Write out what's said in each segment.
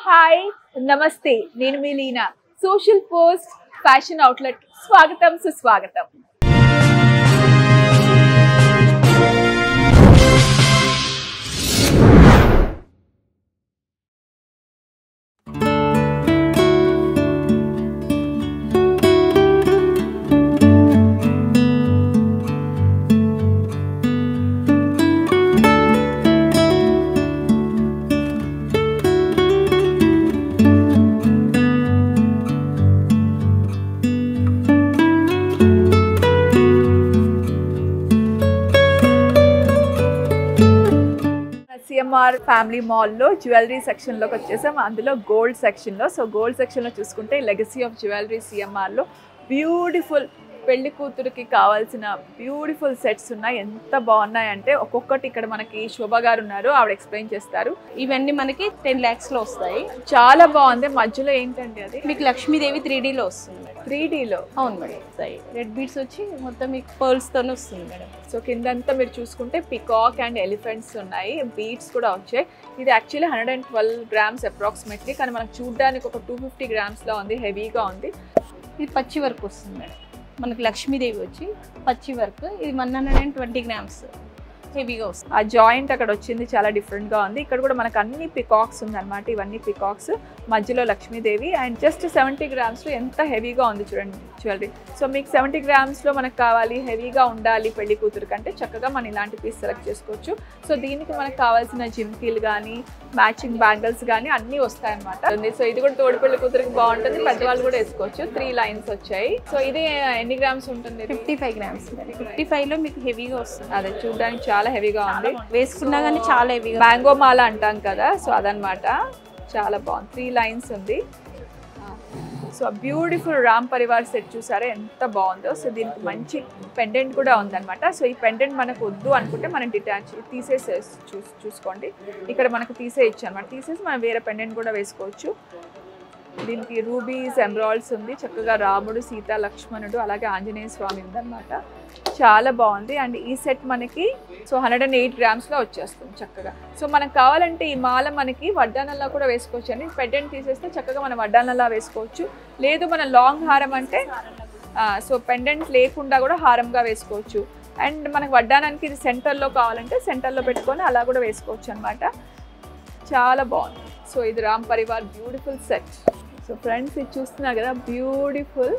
Hi నమస్తే నేను మీ Leena social post fashion outlet స్వాగతం సుస్వాగతం సిఎంఆర్ ఫ్యామిలీ మాల్లో జ్యువెలరీ సెక్షన్లోకి వచ్చేసాం. అందులో గోల్డ్ సెక్షన్లో. సో గోల్డ్ సెక్షన్లో చూసుకుంటే లెగసీ ఆఫ్ జ్యువెలరీ సిఎంఆర్లో బ్యూటిఫుల్ పెళ్లి కూతురికి కావాల్సిన బ్యూటిఫుల్ సెట్స్ ఉన్నాయి. ఎంత బాగున్నాయంటే ఒక్కొక్కటి ఇక్కడ మనకి శోభ గారు ఉన్నారు, ఆవిడ ఎక్స్ప్లెయిన్ చేస్తారు. ఇవన్నీ మనకి 10 lakhsలో వస్తాయి. చాలా బాగుంది. మధ్యలో ఏంటంటే అది మీకు లక్ష్మీదేవి 3Dలో వస్తుంది మేడం. 3Dలో అవును మేడం. వస్తాయి రెడ్ బీడ్స్ వచ్చి మొత్తం మీకు పర్ల్స్తోనే వస్తుంది మేడం. సో కిందంతా మీరు చూసుకుంటే పికాక్ అండ్ ఎలిఫెంట్స్ ఉన్నాయి, బీడ్స్ కూడా వచ్చాయి. ఇది యాక్చువల్లీ 112 grams అప్రాక్సిమేట్లీ, కానీ మనకు చూడడానికి ఒక 250 grams ఉంది, హెవీగా ఉంది. ఇది పచ్చి వర్క్ వస్తుంది మేడం. మనకి లక్ష్మీదేవి వచ్చి పచ్చి వర్క్, ఇది 120 grams హెవీగా వస్తుంది. ఆ జాయింట్ అక్కడ వచ్చింది చాలా డిఫరెంట్గా ఉంది. ఇక్కడ కూడా మనకు అన్ని పికాక్స్ ఉంది అనమాట. ఇవన్నీ పికాక్స్, మధ్యలో లక్ష్మీదేవి అండ్ జస్ట్ 70 grams ఎంత హెవీగా ఉంది చూడండి జ్యువెలరీ. సో మీకు 70 grams మనకు కావాలి, హెవీగా ఉండాలి పెళ్లి కూతురు కంటే, చక్కగా మనం ఇలాంటి పీస్ సెలెక్ట్ చేసుకోవచ్చు. సో దీనికి మనకు కావాల్సిన జిమ్కీలు కానీ మ్యాచింగ్ బ్యాంగిల్స్ కానీ అన్నీ వస్తాయన్నమాట. సో ఇది కూడా తోడు పెళ్లి కూతురికి బాగుంటుంది, పెద్దవాళ్ళు కూడా వేసుకోవచ్చు. 3 lines వచ్చాయి. సో ఇది ఎన్ని గ్రామ్స్ ఉంటుంది? 55 grams. 55లో మీకు హెవీగా వస్తుంది. అదే చూడడానికి చాలా హెవీగా ఉంది, వేసుకున్నా కానీ చాలా హెవీగా. మ్యాంగో మాల అంటాం కదా, సో అదనమాట. చాలా బాగుంది, 3 lines ఉంది. So beautiful Ram Parivar set చూసారా ఎంత బాగుందో. సో దీనికి మంచి పెండెంట్ కూడా ఉందన్నమాట. సో ఈ పెండెంట్ మనకు వద్దు అనుకుంటే మనం డిటాచ్ తీసేసే చూసుకోండి. ఇక్కడ మనకు తీసేయచ్చు అనమాట. తీసేసి మనం వేరే పెండెంట్ కూడా వేసుకోవచ్చు. దీనికి రూబీస్ ఎమరాల్డ్స్ ఉంది, చక్కగా రాముడు సీత లక్ష్మణుడు అలాగే ఆంజనేయ స్వామి ఉందన్నమాట. చాలా బాగుంది. అండ్ ఈ సెట్ మనకి 108 grams వచ్చేస్తుంది చక్కగా. సో మనకు కావాలంటే ఈ మాల మనకి వడ్డానల్లా కూడా వేసుకోవచ్చు అండి. పెండెంట్ తీసేస్తే చక్కగా మనం వడ్డానల్లా వేసుకోవచ్చు. లేదు మన లాంగ్ హారం అంటే సో పెండెంట్ లేకుండా కూడా హారంగా వేసుకోవచ్చు. అండ్ మనకు వడ్డానానికి ఇది సెంటర్లో కావాలంటే సెంటర్లో పెట్టుకొని అలా కూడా వేసుకోవచ్చు అనమాట. చాలా బాగుంది. సో ఇది Ram Parivar beautiful set. So friends ఇది చూస్తున్నారు కదా, బ్యూటిఫుల్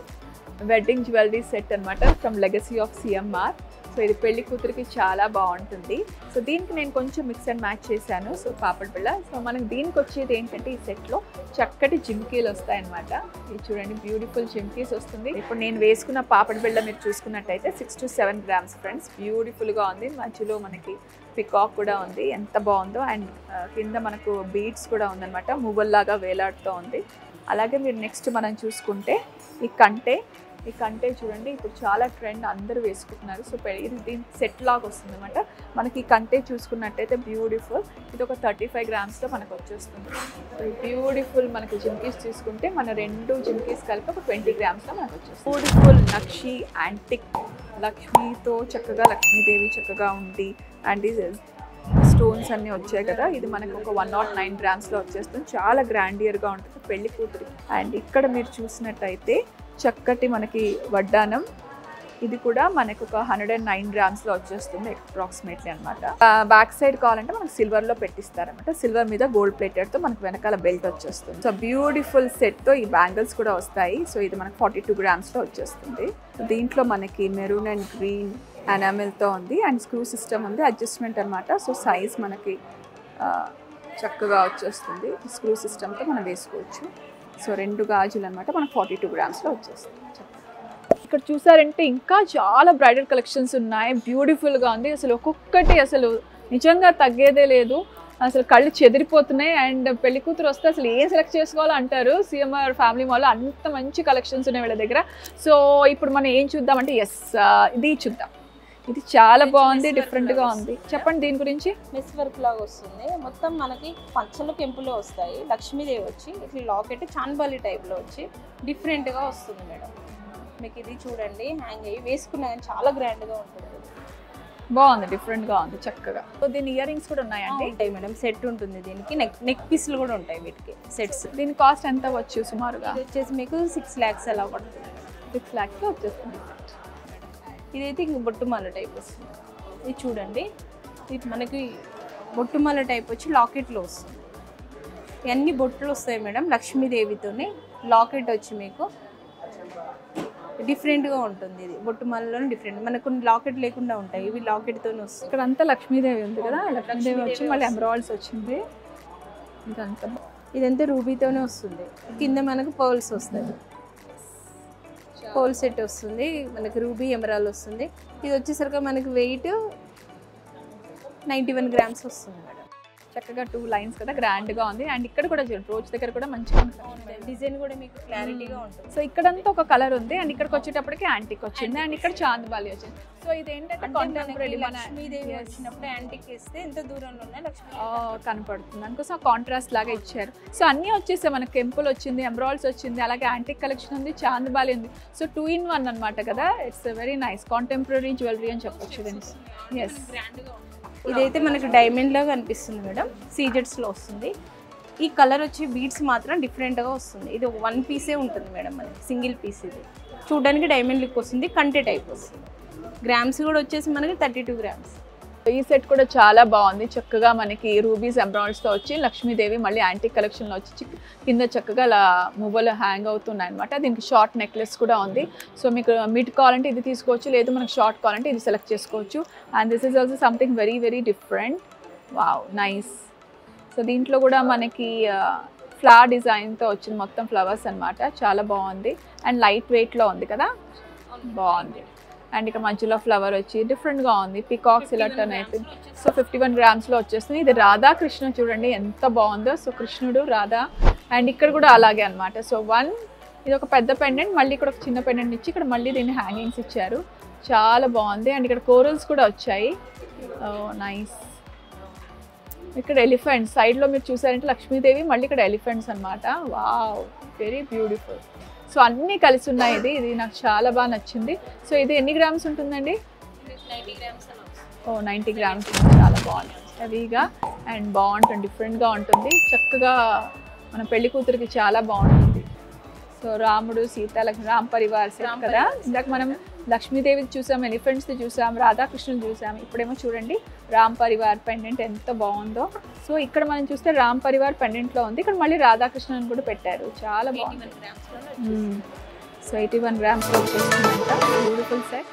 వెడ్డింగ్ జ్యువెలరీ సెట్ అనమాట from legacy of CMR. So ఇది పెళ్లి కూతురికి చాలా బాగుంటుంది. సో దీనికి నేను కొంచెం మిక్స్ అండ్ మ్యాచ్ చేశాను. సో పాపడ్ బిళ్ళ. సో మనకి దీనికి వచ్చేది ఏంటంటే ఈ సెట్లో చక్కటి జిమ్కీలు వస్తాయన్నమాట. ఇది చూడండి బ్యూటిఫుల్ జిమ్కీస్ వస్తుంది. ఇప్పుడు నేను వేసుకున్న పాపడ్ బిళ్ళ మీరు చూసుకున్నట్టయితే 6 to 7 grams ఫ్రెండ్స్. బ్యూటిఫుల్గా ఉంది. మధ్యలో మనకి పికాక్ కూడా ఉంది, ఎంత బాగుందో. అండ్ కింద మనకు బీడ్స్ కూడా ఉందన్నమాట, మువ్వల్లాగా వేలాడుతూ ఉంది. అలాగే మీరు నెక్స్ట్ మనం చూసుకుంటే ఈ కంటే చూడండి ఇప్పుడు చాలా ట్రెండ్, అందరూ వేసుకుంటున్నారు. సో ఇది దీని సెట్ లాగా వస్తుంది అనమాట. మనకి ఈ కంటే చూసుకున్నట్టయితే బ్యూటిఫుల్, ఇది ఒక 35 grams మనకు వచ్చేస్తుంది. బ్యూటిఫుల్ మనకి జిమ్కీస్ చూసుకుంటే మన 2 జిమ్కీస్ కలిపి ఒక 20 grams మనకు వచ్చేస్తుంది. బ్యూటిఫుల్ నక్షి యాంటిక్ లక్ష్మీతో చక్కగా లక్ష్మీదేవి చక్కగా ఉంది. అండ్ ఇది స్టోన్స్ అన్నీ వచ్చాయి కదా, ఇది మనకు ఒక 109 grams వచ్చేస్తుంది. చాలా గ్రాండియర్గా ఉంటుంది పెళ్లి కూతురికి. అండ్ ఇక్కడ మీరు చూసినట్టయితే చక్కటి మనకి వడ్డానం, ఇది కూడా మనకు ఒక 109 grams వచ్చేస్తుంది అప్రాక్సిమేట్లీ అనమాట. బ్యాక్ సైడ్ కావాలంటే మనకు సిల్వర్లో పెట్టిస్తారనమాట. సిల్వర్ మీద గోల్డ్ ప్లేటెడ్తో మనకు వెనకాల బెల్ట్ వచ్చేస్తుంది. సో బ్యూటిఫుల్ సెట్తో ఈ బ్యాంగిల్స్ కూడా వస్తాయి. సో ఇది మనకు 42 grams వచ్చేస్తుంది. దీంట్లో మనకి మెరూన్ అండ్ గ్రీన్ ఎనామిల్తో ఉంది అండ్ స్క్రూ సిస్టమ్ ఉంది, అడ్జస్ట్మెంట్ అనమాట. సో సైజ్ మనకి చక్కగా వచ్చేస్తుంది. స్క్రూ సిస్టమ్తో మనం వేసుకోవచ్చు. సో 2 గాజులు అనమాట మనకు 42 grams వచ్చేస్తుంది. ఇక్కడ చూసారంటే ఇంకా చాలా బ్రైడల్ కలెక్షన్స్ ఉన్నాయి, బ్యూటిఫుల్గా ఉంది. అసలు ఒక్కొక్కటి అసలు నిజంగా తగ్గేదే లేదు, అసలు కళ్ళు చెదిరిపోతున్నాయి. అండ్ పెళ్లి కూతురు వస్తే అసలు ఏం సెలెక్ట్ చేసుకోవాలో అంటారు. సిఎంఆర్ ఫ్యామిలీ మాల్లో అంత మంచి కలెక్షన్స్ ఉన్నాయి వీళ్ళ దగ్గర. సో ఇప్పుడు మనం ఏం చూద్దామంటే ఇది చూద్దాం. ఇది చాలా బాగుంది, డిఫరెంట్గా ఉంది. చెప్పండి దీని గురించి. మెస్ వర్క్ లాగా వస్తుంది. మొత్తం మనకి పచ్చలు కెంపులో వస్తాయి. లక్ష్మీదేవి వచ్చి ఇట్లా లాకెట్ చాన్బాలి టైప్లో వచ్చి డిఫరెంట్గా వస్తుంది మేడం. మీకు ఇది చూడండి హ్యాంగ్ అయ్యి వేసుకున్నా కానీ చాలా గ్రాండ్గా ఉంటుంది. బాగుంది, డిఫరెంట్ గా ఉంది చక్కగా. సో దీని ఇయర్ రింగ్స్ కూడా ఉన్నాయండి? ఉంటాయి మేడం, సెట్ ఉంటుంది దీనికి. నెక్ పీస్లు కూడా ఉంటాయి వీటికి సెట్స్. దీని కాస్ట్ ఎంత వచ్చు సుమారుగా? ఇది వచ్చేసి మీకు 6 lakhs అలా పడుతుంది. 6 lakhs వచ్చేస్తుంది. ఇదైతే ఇంక బొట్టుమాల టైప్ వస్తుంది. ఇది చూడండి, ఇది మనకి బొట్టుమాల టైప్ వచ్చి లాకెట్లో వస్తుంది. ఇవన్నీ బొట్లు వస్తాయి మేడం లక్ష్మీదేవితోనే. లాకెట్ వచ్చి మీకు డిఫరెంట్గా ఉంటుంది. ఇది బొట్టుమాలలోనే డిఫరెంట్. మనకు కొన్ని లాకెట్ లేకుండా ఉంటాయి, ఇవి లాకెట్తోనే వస్తాయి. ఇక్కడ అంతా లక్ష్మీదేవి ఉంది కదా, లక్ష్మీదేవి వచ్చి మళ్ళీ ఎమరాల్డ్స్ వచ్చింది. ఇదంతా రూబీతోనే వస్తుంది. కింద మనకు పర్ల్స్ వస్తాయి, పర్ల్ సెట్ వస్తుంది మనకి, రూబీ ఎమరాల్ వస్తుంది. ఇది వచ్చేసరికి మనకి వెయిట్ 91 grams వస్తుంది మేడం. చక్కగా 2 lines కదా, గ్రాండ్ గా ఉంది. అండ్ ఇక్కడ కూడా చూడండి, రోజ్ దగ్గర కూడా మంచిగా డిజైన్ కూడా మీకు క్లారిటీగా ఉంటుంది. సో ఇక్కడంతా ఒక కలర్ ఉంది, అండ్ ఇక్కడికి వచ్చేటప్పటికి యాంటిక్ వచ్చింది, అండ్ ఇక్కడ చాందబాలి వచ్చింది. సో ఇది ఏంటంటే కాంటెంపరీ లక్ష్మీదేవి వచ్చినప్పుడు యాంటిక్ వేస్తే ఎంత దూరంలో ఉన్నా లక్ష్మీ కనపడుతుంది, అందుకోసం కాంట్రాస్ట్ లాగా ఇచ్చారు. సో అన్నీ వచ్చేసాయి మనకి, కెంపుల్ వచ్చింది, ఎమరాల్డ్స్ వచ్చింది, అలాగే యాంటిక్ కలెక్షన్ ఉంది, చాందబాలి ఉంది. సో 2 in 1 అనమాట కదా. It's very nice contemporary jewellery అని చెప్పొచ్చు దీనికి. ఎస్, ఇదైతే మనకి డైమండ్ లాగా అనిపిస్తుంది మేడం, సీజెట్స్ లో వస్తుంది. ఈ కలర్ వచ్చి బీడ్స్ మాత్రం డిఫరెంట్ గా వస్తుంది. ఇది 1 piece ఉంటుంది మేడం, మనకి సింగిల్ పీస్. ఇది చూడడానికి డైమండ్ లుక్ వస్తుంది, కంటే టైప్ వస్తుంది. గ్రామ్స్ కూడా వచ్చేసి మనకి 32 grams. ఈ సెట్ కూడా చాలా బాగుంది, చక్కగా మనకి రూబీస్ ఎమరాల్డ్స్ తో వచ్చి లక్ష్మీదేవి మళ్ళీ యాంటిక్ కలెక్షన్ లో వచ్చి కింద చక్కగా అలా మువ్వలు హ్యాంగ్ అవుతున్నాయి అనమాట. దీనికి షార్ట్ నెక్లెస్ కూడా ఉంది. సో మీకు మిడ్ కావాలంటే ఇది తీసుకోవచ్చు, లేదు మనకు షార్ట్ కావాలంటే ఇది సెలెక్ట్ చేసుకోవచ్చు. And this is also something very very different. Wow, nice. So దీంట్లో కూడా మనకి ఫ్లవర్ డిజైన్తో వచ్చింది, మొత్తం ఫ్లవర్స్ అనమాట, చాలా బాగుంది. అండ్ లైట్ వెయిట్లో ఉంది కదా, బాగుంది. అండ్ ఇక్కడ మధ్యలో ఫ్లవర్ వచ్చి డిఫరెంట్గా ఉంది, పికాక్స్ ఇలా టర్న్ అయిపోయింది. సో 51 grams వచ్చేస్తుంది. ఇది రాధా కృష్ణ చూడండి ఎంత బాగుందో. సో కృష్ణుడు రాధా, అండ్ ఇక్కడ కూడా అలాగే అనమాట. సో ఇది ఒక పెద్ద పెండెంట్, మళ్ళీ ఇక్కడ ఒక చిన్న పెండెంట్ ఇచ్చి ఇక్కడ మళ్ళీ దీన్ని హ్యాంగింగ్స్ ఇచ్చారు, చాలా బాగుంది. అండ్ ఇక్కడ కోరల్స్ కూడా వచ్చాయి, నైస్. ఇక్కడ ఎలిఫెంట్స్ సైడ్లో మీరు చూసారంటే లక్ష్మీదేవి, మళ్ళీ ఇక్కడ ఎలిఫెంట్స్ అనమాట. Wow, very beautiful. సో అన్నీ కలిసి ఉన్నాయి. ఇది నాకు చాలా బాగా నచ్చింది. సో ఇది ఎన్ని గ్రామ్స్ ఉంటుందండి? 90 grams. 90 grams. చాలా బాగుంటుంది, హెవీగా అండ్ బాగుంటుంది, డిఫరెంట్గా ఉంటుంది, చక్కగా మన పెళ్లి కూతురికి చాలా బాగుంటుంది. సో రాముడు సీత రామ్ పరివార్ సెట్ కదా. ఇందాక మనం లక్ష్మీదేవి చూసాం, ఎలిఫెంట్స్ది చూసాం, రాధాకృష్ణుని చూసాం, ఇప్పుడేమో చూడండి రామ్ పరివార్ పెండెంట్ ఎంత బాగుందో. సో ఇక్కడ మనం చూస్తే రామ్ పరివార్ పెండెంట్లో ఉంది, ఇక్కడ మళ్ళీ రాధాకృష్ణుని కూడా పెట్టారు, చాలా బాగుంది. సో 81 grams వచ్చేస్తుందంట, బ్యూటిఫుల్ సెట్.